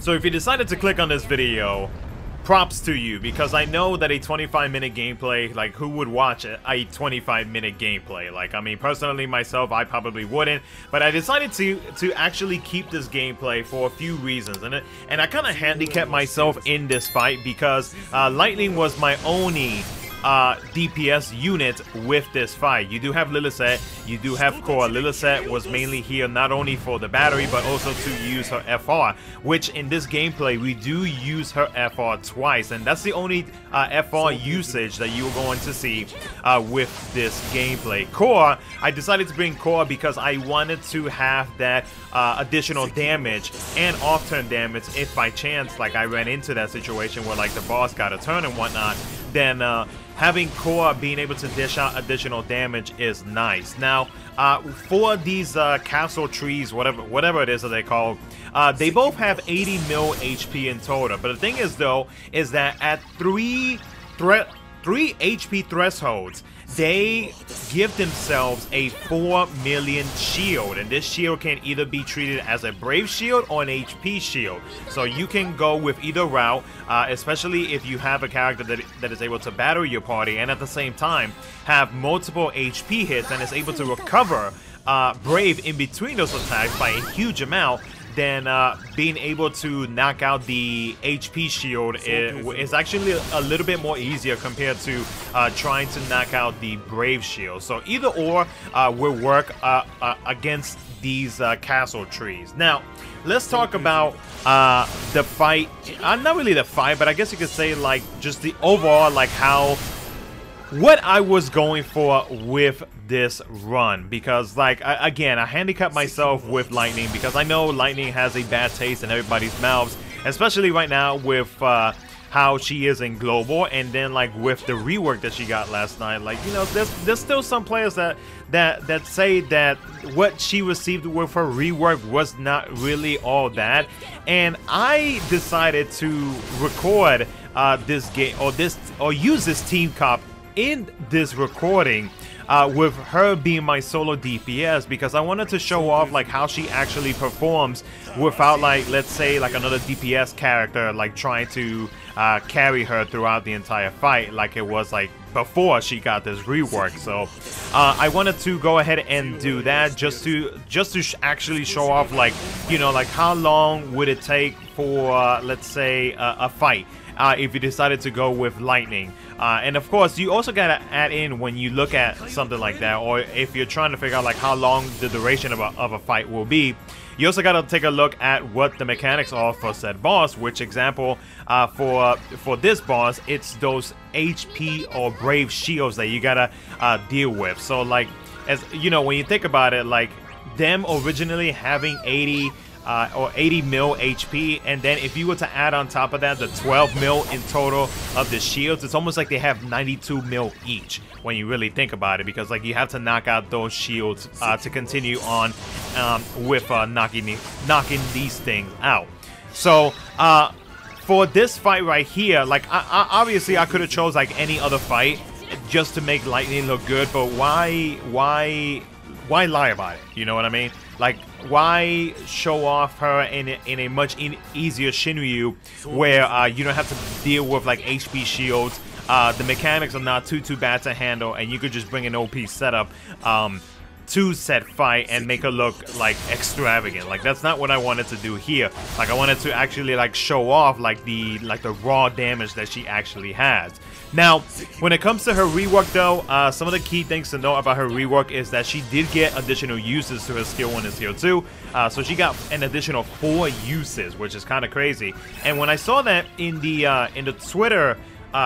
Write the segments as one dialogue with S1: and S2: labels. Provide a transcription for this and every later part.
S1: So if you decided to click on this video, props to you, because I know that a 25-minute gameplay, like, who would watch a 25-minute gameplay? Like, I mean, personally myself, I probably wouldn't, but I decided to actually keep this gameplay for a few reasons, and I kind of handicapped myself in this fight because Lightning was my only DPS unit with this fight. You do have Lilithset, you do have Core. Lilithset was mainly here not only for the battery but also to use her FR, which in this gameplay we do use her FR twice, and that's the only FR usage that you're going to see with this gameplay. Core, I decided to bring Core because I wanted to have that additional damage and off-turn damage if by chance like I ran into that situation where like the boss got a turn and whatnot. Then having Core being able to dish out additional damage is nice. Now, for these castle trees, whatever it is that they call, they both have 80 mil HP in total. But the thing is, though, is that at 3 HP thresholds, they give themselves a 4 million shield, and this shield can either be treated as a Brave shield or an HP shield. So you can go with either route, especially if you have a character that is able to battle your party and at the same time have multiple HP hits and is able to recover Brave in between those attacks by a huge amount. Then being able to knock out the HP shield is actually a little bit more easier compared to trying to knock out the Brave shield. So either or will work against these castle trees. Now, let's talk about the fight. Not really the fight, but I guess you could say like just the overall, like what I was going for with this run, because like again, I handicapped myself with Lightning because I know Lightning has a bad taste in everybody's mouths, especially right now with how she is in global, and then like with the rework that she got last night. Like, you know, there's still some players that say that what she received with her rework was not really all that, and I decided to record this game or use this team comp in this recording with her being my solo DPS, because I wanted to show off like how she actually performs without, like, let's say like another DPS character like trying to carry her throughout the entire fight like it was like before she got this rework. So I wanted to go ahead and do that just to actually show off, like, you know, like how long would it take for let's say a fight if you decided to go with Lightning. And of course, you also gotta add in, when you look at something like that, or if you're trying to figure out like how long the duration of a fight will be, you also gotta take a look at what the mechanics are for said boss. Which example, for this boss, it's those HP or Brave shields that you gotta deal with. So like, as you know, when you think about it, like them originally having 80 or 80 mil HP, and then if you were to add on top of that the 12 mil in total of the shields, it's almost like they have 92 mil each when you really think about it, because like you have to knock out those shields to continue on with knocking these things out. So for this fight right here, like obviously I could have chose like any other fight just to make Lightning look good, but why lie about it? You know what I mean? Like, why show off her in a much easier Shinryu where you don't have to deal with like HP shields? The mechanics are not too bad to handle, and you could just bring an OP setup to set fight and make her look like extravagant. Like, that's not what I wanted to do here. Like, I wanted to actually like show off like the raw damage that she actually has. Now, when it comes to her rework though, some of the key things to know about her rework is that she did get additional uses to her skill 1 and skill 2. So she got an additional 4 uses, which is kind of crazy. And when I saw that in the Twitter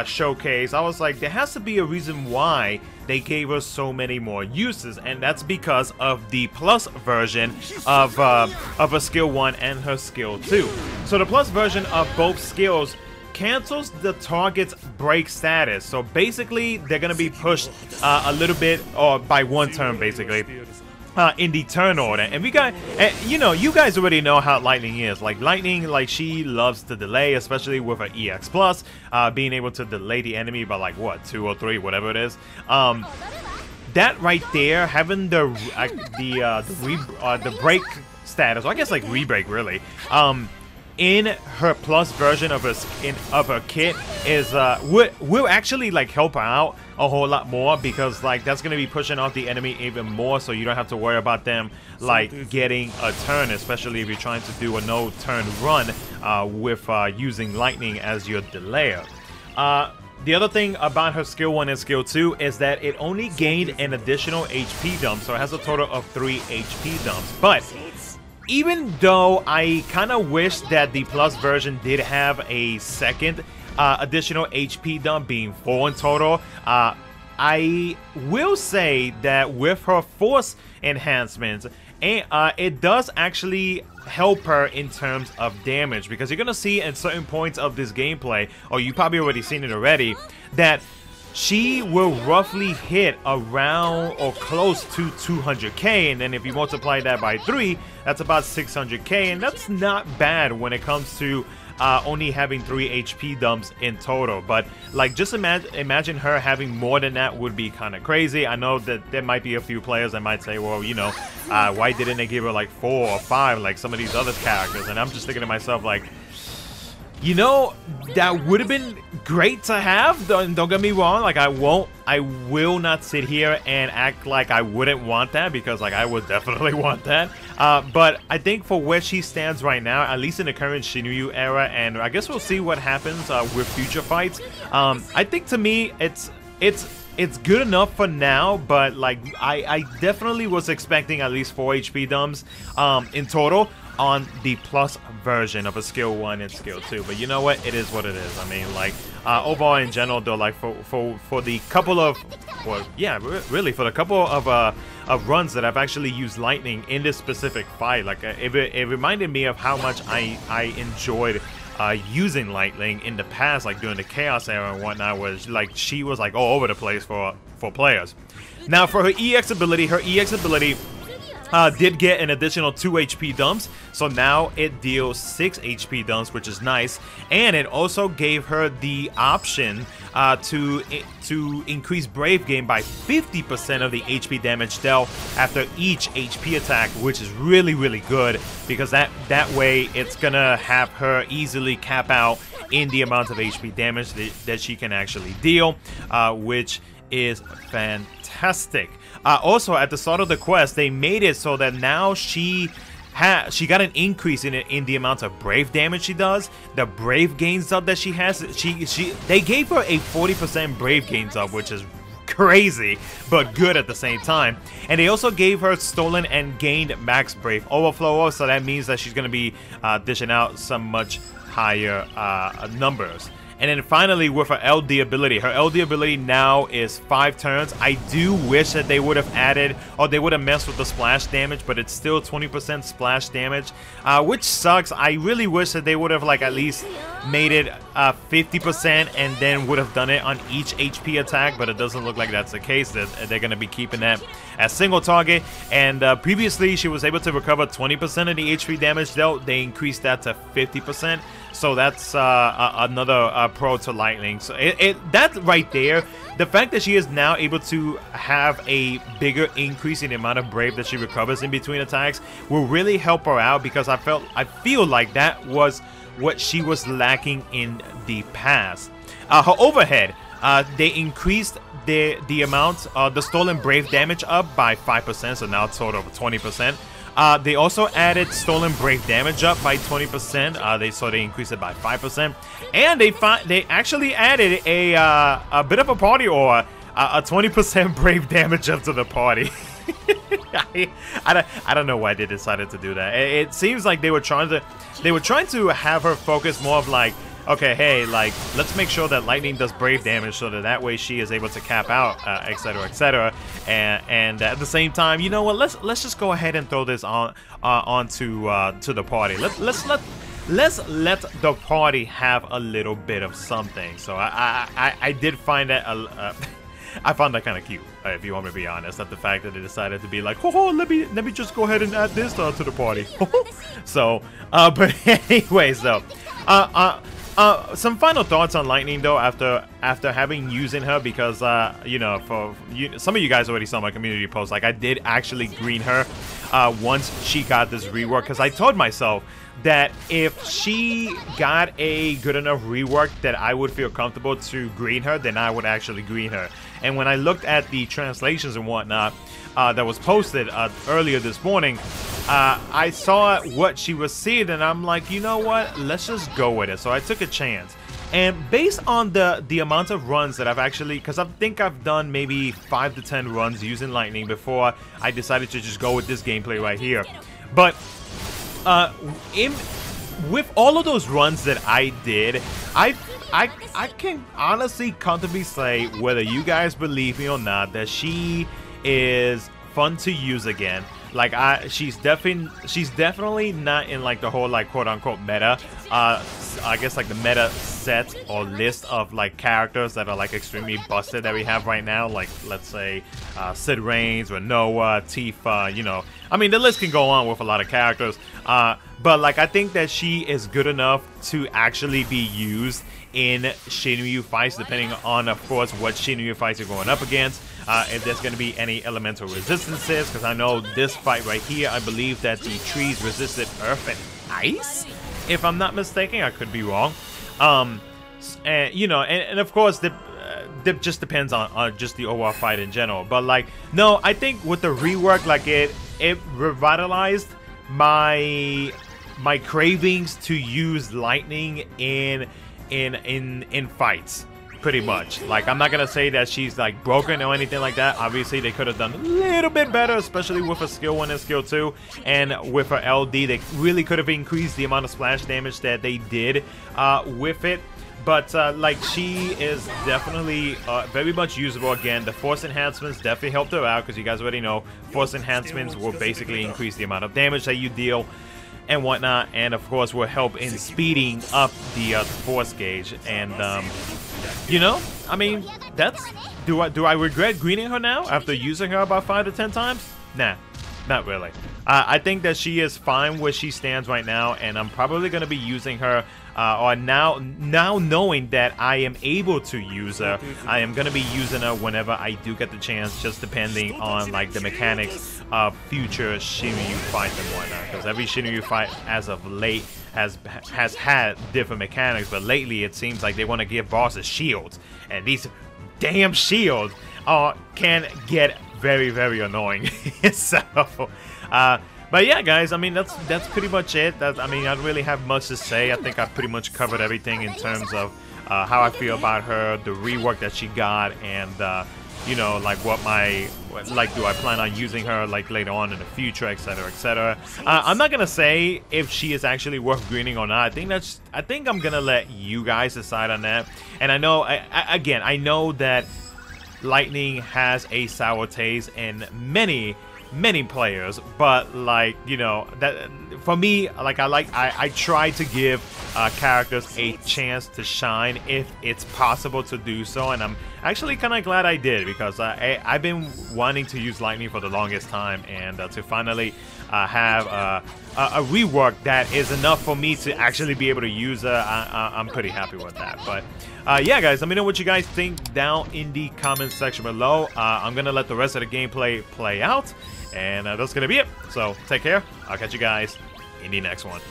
S1: showcase, I was like, there has to be a reason why they gave us so many more uses, and that's because of the plus version of her skill 1 and her skill 2. So the plus version of both skills cancels the target's break status. So basically, they're gonna be pushed a little bit, or by 1 turn basically, in the turn order. And we got, you know, you guys already know how Lightning is. Like, Lightning, like, she loves to delay, especially with her EX plus, being able to delay the enemy by like what, 2 or 3, whatever it is. That right there, having the break status, or I guess like rebreak really, in her plus version of her kit is will actually like help her out a whole lot more, because like that's gonna be pushing off the enemy even more, so you don't have to worry about them like getting a turn, especially if you're trying to do a no turn run with using lightning as your delayer. The other thing about her skill 1 and skill 2 is that it only gained an additional HP dump, so it has a total of 3 HP dumps. But even though I kind of wish that the plus version did have a second additional HP dump, being 4 in total, I will say that with her force enhancements, it does actually help her in terms of damage, because you're gonna see at certain points of this gameplay, or you probably already seen it already, that she will roughly hit around or close to 200k, and then if you multiply that by 3, that's about 600k, and that's not bad when it comes to only having 3 HP dumps in total. But like, just imagine her having more than that would be kind of crazy. I know that there might be a few players that might say, well, you know, why didn't they give her like 4 or 5 like some of these other characters? And I'm just thinking to myself, like, you know, that would have been great to have. Don't get me wrong. Like, I will not sit here and act like I wouldn't want that, because like I would definitely want that. But I think for where she stands right now, at least in the current SHINRYU era, and I guess we'll see what happens with future fights. I think to me, it's good enough for now, but like I definitely was expecting at least 4 HP dumps in total on the plus version of a skill 1 and skill 2. But you know what, it is what it is. I mean, like overall in general though, like for the couple of, well, yeah, really for the couple of runs that I've actually used lightning in this specific fight, like it reminded me of how much I enjoyed using lightning in the past, like during the chaos era and whatnot, was like she was like all over the place for players. Now for her EX ability, did get an additional 2 HP dumps, so now it deals 6 HP dumps, which is nice. And it also gave her the option to increase Brave Gain by 50% of the HP damage dealt after each HP attack, which is really, really good, because that way it's gonna have her easily cap out in the amount of HP damage that she can actually deal, which is fantastic. Also, at the start of the quest, they made it so that now she got an increase in the amount of brave damage she does. The brave gains up that she has, they gave her a 40% brave gains up, which is crazy but good at the same time. And they also gave her stolen and gained max brave overflow, so that means that she's gonna be dishing out some much higher numbers. And then finally, with her LD ability now is 5 turns. I do wish that they would have added, or they would have messed with the splash damage, but it's still 20% splash damage, which sucks. I really wish that they would have like at least made it 50% and then would have done it on each HP attack, but it doesn't look like that's the case. They're going to be keeping that as single target. And previously, she was able to recover 20% of the HP damage dealt. They increased that to 50%. So that's another pro to lightning. So that right there, the fact that she is now able to have a bigger increase in the amount of brave that she recovers in between attacks will really help her out, because I feel like that was what she was lacking in the past. Her overhead, they increased the amount the stolen brave damage up by 5%, so now a total of 20%. They also added stolen brave damage up by 20%. They increased it by 5%, and they actually added a bit of a party aura, a 20% brave damage up to the party. I don't know why they decided to do that. It seems like they were trying to have her focus more of like, okay, hey, like, let's make sure that lightning does brave damage, so that way she is able to cap out, etc., etc. And at the same time, you know what? Let's just go ahead and throw this onto to the party. Let's let the party have a little bit of something. So I did find that I found that kind of cute, if you want me to be honest, at the fact that they decided to be like, oh, let me just go ahead and add this to the party. So, but anyways, though, some final thoughts on lightning though after having using her, because you know, some of you guys already saw my community post, like I did actually green her once she got this rework, because I told myself that if she got a good enough rework that I would feel comfortable to green her, then I would actually green her. And when I looked at the translations and whatnot that was posted earlier this morning, I saw what she was seeing, and I'm like, you know what? Let's just go with it. So I took a chance. And based on the amount of runs that I've actually, because I think I've done maybe 5 to 10 runs using lightning before I decided to just go with this gameplay right here. But with all of those runs that I did, I can honestly comfortably say, whether you guys believe me or not, that she is fun to use again. Like she's definitely not in like the whole like quote unquote meta. I guess like the meta set or list of like characters that are like extremely busted that we have right now. Like let's say Sid Reigns, Renoa, Tifa. You know, I mean the list can go on with a lot of characters. But like I think that she is good enough to actually be used in SHINRYU fights, depending on, of course, what SHINRYU fights you're going up against. If there's going to be any elemental resistances, because I know this fight right here, I believe that the trees resisted earth and ice, if I'm not mistaken. I could be wrong. And you know, and of course, it just depends on just the overall fight in general. But like, no, I think with the rework, like it revitalized my cravings to use lightning in fights, pretty much. Like, I'm not gonna say that she's like broken or anything like that. Obviously they could have done a little bit better, especially with her skill 1 and skill 2, and with her LD they really could have increased the amount of splash damage that they did with it. But like, she is definitely very much usable again. The force enhancements definitely helped her out, because you guys already know force enhancements will basically increase the amount of damage that you deal and whatnot, and of course will help in speeding up the force gauge. And you know, I mean, that's, do I regret greening her now after using her about 5 to 10 times? Nah, not really. I think that she is fine where she stands right now, and I'm probably going to be using her, or now knowing that I am able to use her, I am going to be using her whenever I do get the chance, just depending on like the mechanics of future SHINRYU fights and whatnot. Because every SHINRYU fight as of late has had different mechanics, but lately it seems like they want to give bosses shields, and these damn shields can get very, very annoying. So but yeah, guys, I mean, that's pretty much it. I mean, I don't really have much to say. I think I pretty much covered everything in terms of how I feel about her, the rework that she got, and you know, like do I plan on using her like later on in the future, etc., etc. I'm not gonna say if she is actually worth greening or not. I think I'm gonna let you guys decide on that. And I know, again, I know that lightning has a sour taste in many players, but like, you know, that for me, like I try to give characters a chance to shine if it's possible to do so, and I'm actually kind of glad I did, because I've been wanting to use lightning for the longest time, and to finally have a rework that is enough for me to actually be able to use her, I'm pretty happy with that. But yeah, guys, let me know what you guys think down in the comment section below. I'm gonna let the rest of the gameplay play out, and that's gonna be it. So take care. I'll catch you guys in the next one.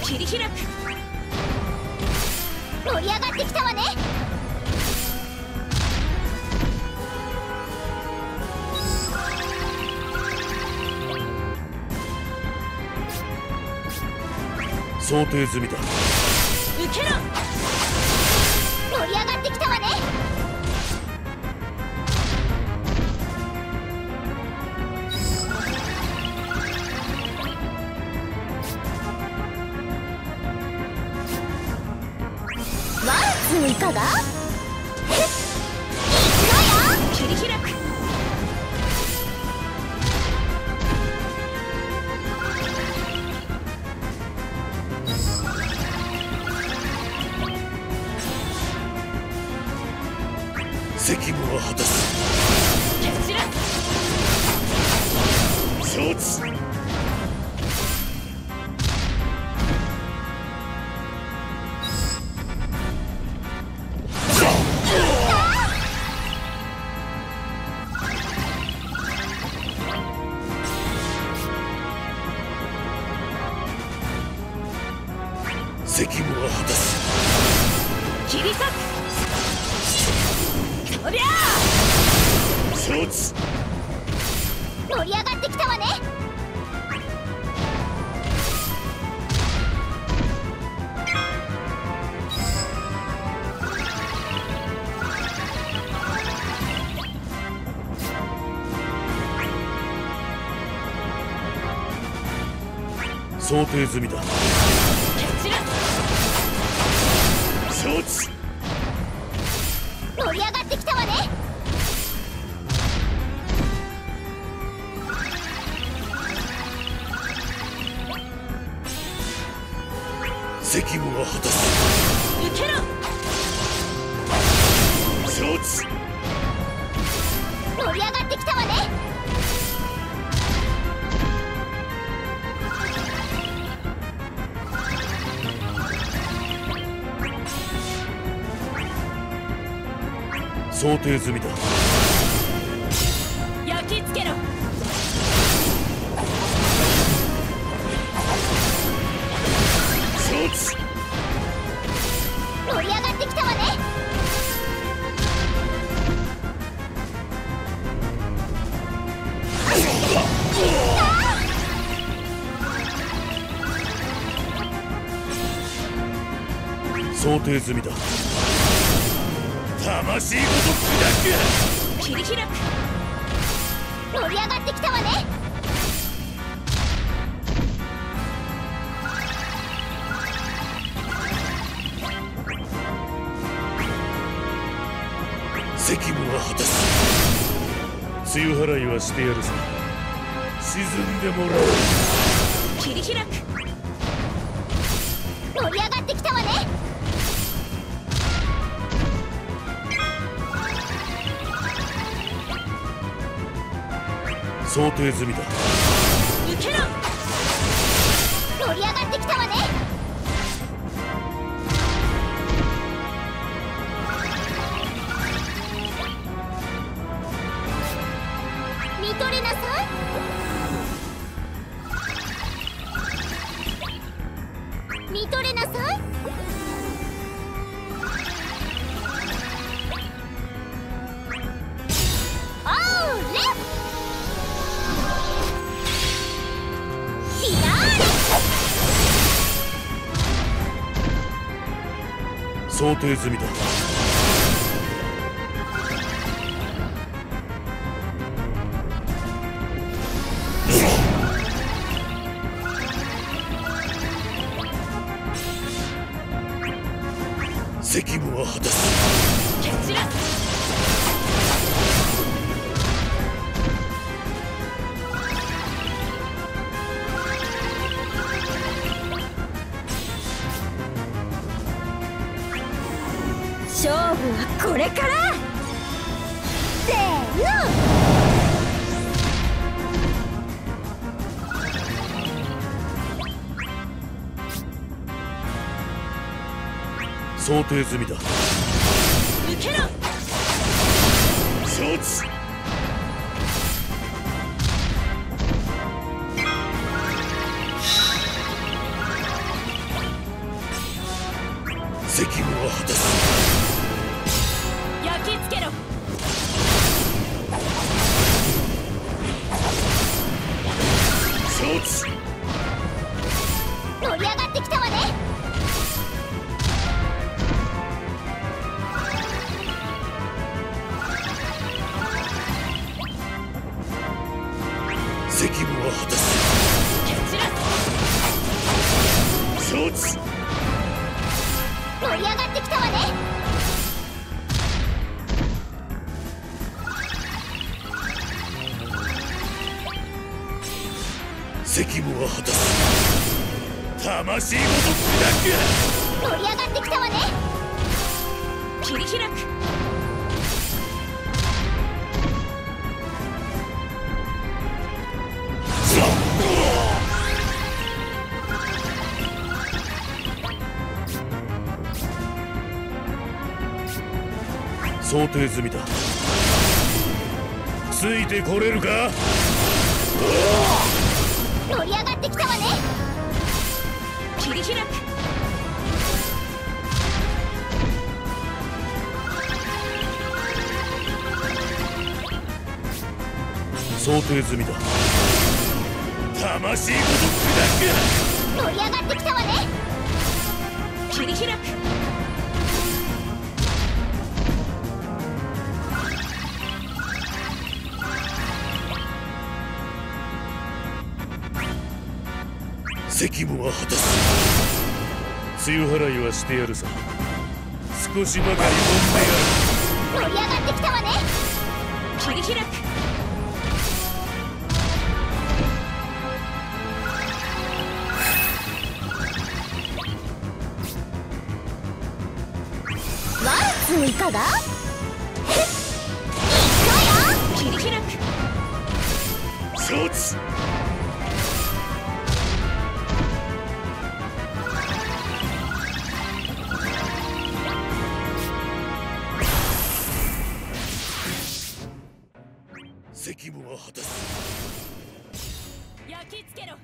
S2: 切り開く。盛り上がってきたわね。想定済みだ。
S3: 受けろ。盛り上がってきたわね。ワンツーいかが？へっ、いくわよ。切り開く。
S2: 責務は果たす。
S3: 蹴散らす。
S2: 承知。責務は果たす。
S3: 切り裂く。そりゃあ。
S2: 承知。
S3: 盛り上がってきたわね。
S2: 想定済みだ。承知。
S3: 盛り上がってきたわね。
S2: 責務は果たす。
S3: 受けろ。
S2: 承知。
S3: 盛り上がってきたわね。
S2: 想定済みだ。
S3: 焼き付けろ。
S2: 承知。
S3: 盛り上がってきたわね。
S2: 想定済みだ。魂ごと砕く。
S3: 切り開く。盛り上がってきたわね。
S2: 責務は果たす。梅雨払いはしてやるぞ。沈んでもらう。
S3: 切り開く。盛り上がってきたわね。
S2: 想定済みだ。
S3: 受けろ。盛り上がってきたわね。見とれなさい。見とれなさい。オーレッ。
S2: 想定済みだ。責務は果たす。
S3: 蹴散らす。勝負はこれから。せーの。
S2: 想定済みだ。
S3: 受けろ。
S2: 承知。責務は果たす。
S3: 焼き付けろ。
S2: 承知。
S3: 盛り上がってきたわね。
S2: 責務は果たす。
S3: 蹴散らす。
S2: 承知。
S3: 盛り上がってきたわね。
S2: 責務は果たす。魂ごと砕
S3: 盛り上がってきたわね。切り開く。
S2: 想定済みだ。ついてこれるか。
S3: 盛り上がってきたわね。切り開く。
S2: 想定済みだ。魂ごと砕
S3: 盛り上がってきたわね。切り開く。
S2: 責務は果たす。露払いはしてやるさ。少しばかり
S3: 盛り上がってきたわね。切り開く。ワルツいかが？切り開く。
S2: 承知。責務は果たす。
S3: 焼き付けろ。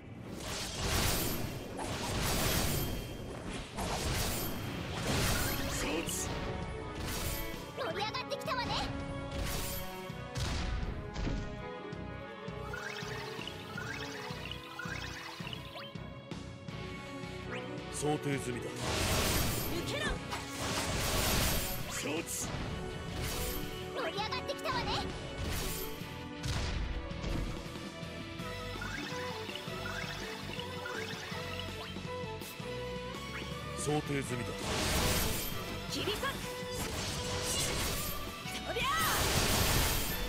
S2: 承知。
S3: 盛り上がってきたわね。
S2: 想定済みだ。
S3: 受けろ。
S2: 承知。
S3: 盛り上がってきたわね。
S2: 想定済みだ。
S3: 切り裂く。そりゃあ。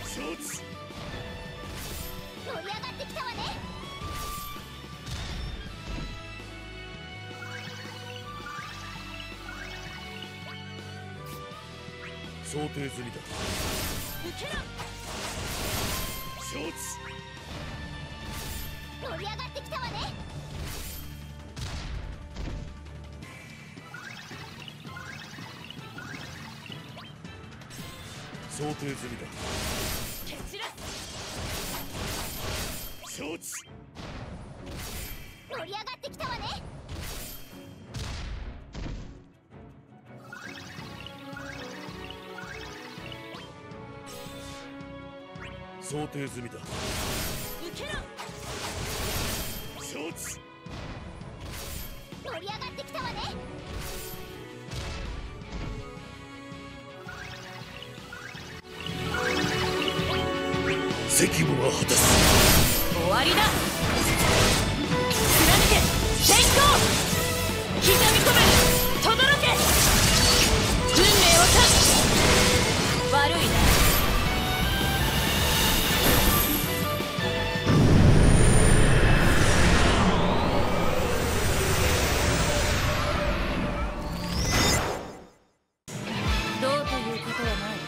S2: 承知。
S3: 盛り上がってきたわね。
S2: 想定済みだ。
S3: 受けろ。
S2: 承知。
S3: 盛り上がってきたわね。
S2: 想定済みだ。
S3: 蹴散らす。
S2: 承知。
S3: 盛り上がってきたわね。
S2: 想定済みだ。
S3: 受けろ。
S2: 承知。
S3: 盛り上がってきたわね。
S2: 責務は果たす。
S3: 終わりだ。貫け。先行。刻み込め。轟け。運命を断つ。悪いな。どうということはない。